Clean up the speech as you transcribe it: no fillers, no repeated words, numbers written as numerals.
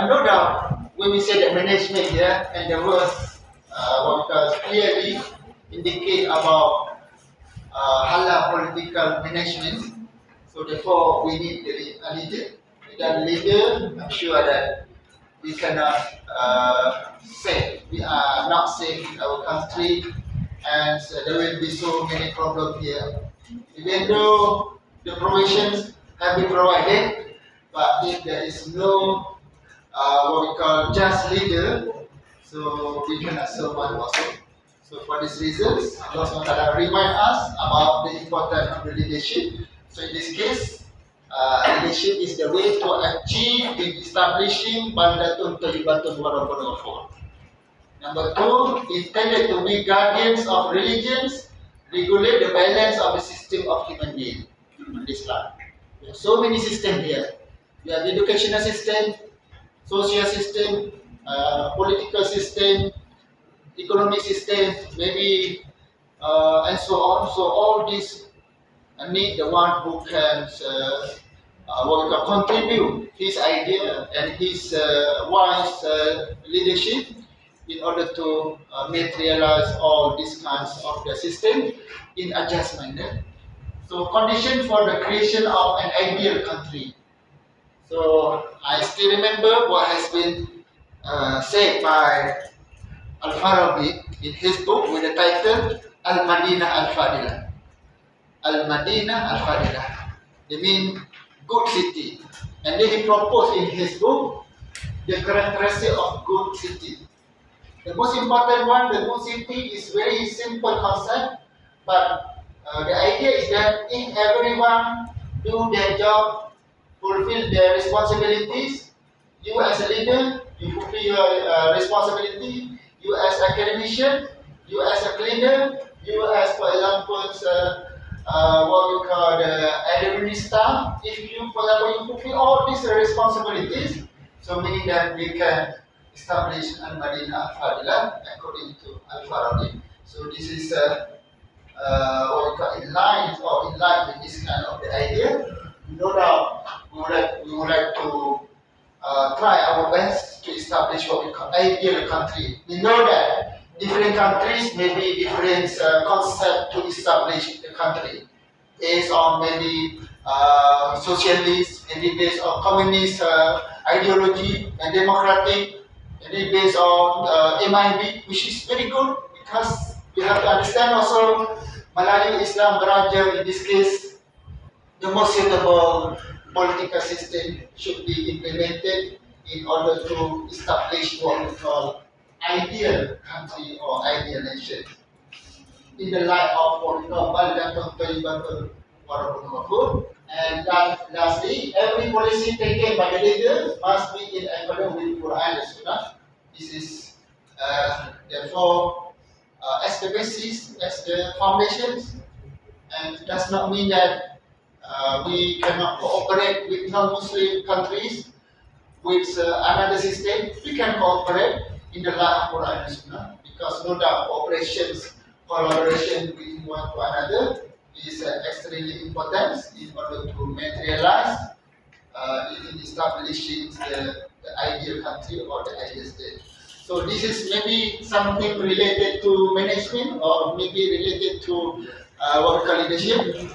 No doubt, when we say that management here, and the words clearly indicate about halal political management. So therefore, we need a leader. Without a leader, I'm sure that we cannot save. We are not safe in our country, and there will be so many problems here. Even though the provisions have been provided, but if there is no what we call just leader, so we cannot serve one also. So for these reasons, Allah SWT remind us about the importance of the leadership. So in this case, leadership is the way to achieve in establishing Baldatun Tayyibatun Warabun Ghafur. Number two, intended to be guardians of religions, regulate the balance of the system of human being on this land. There are so many systems here. We have educational system, social system, political system, economic system, maybe, and so on. So all these need the one who can contribute his idea and his wise leadership in order to materialize all these kinds of the system in a just manner. So condition for the creation of an ideal country. So I still remember what has been said by Al-Farabi in his book with the title Al-Madinah Al-Fadilah. Al-Madinah Al-Fadilah. They mean good city. And then he proposed in his book the characteristic of good city. The most important one, the good city, is very simple concept, but the idea is that if everyone do their job, fulfill their responsibilities, you as a leader, you fulfill your responsibility, you as academician, you as a cleaner, you as, for example, what we call the admin staff, if you, for example, you fulfill all these responsibilities, so meaning that we can establish Al-Madinah Al-Fadilah according to Al-Farabi. So this is what we call in line with this kind of the idea. No doubt we would like to try our best to establish what we call ideal country. We know that different countries may be different concept to establish the country. Based on maybe socialist, maybe based on communist ideology and democratic, maybe based on MIB, which is very good because we have to understand also Melayu Islam Beraja in this case, the most suitable political system should be implemented in order to establish what we call ideal country or ideal nation. In the light of what we call Baldatun Tayyibatun Warabun Ghafur. And lastly, every policy taken by the leaders must be in accordance with Quran and Sunnah. This is therefore as the basis, as the foundations, and it does not mean that we cannot cooperate with non-Muslim countries with another system. We can cooperate in the light of Quran and Sunnah because no doubt collaboration between one to another is extremely important in order to materialize in establishing the ideal country or the ideal state. So this is maybe something related to management or maybe related to what we call leadership.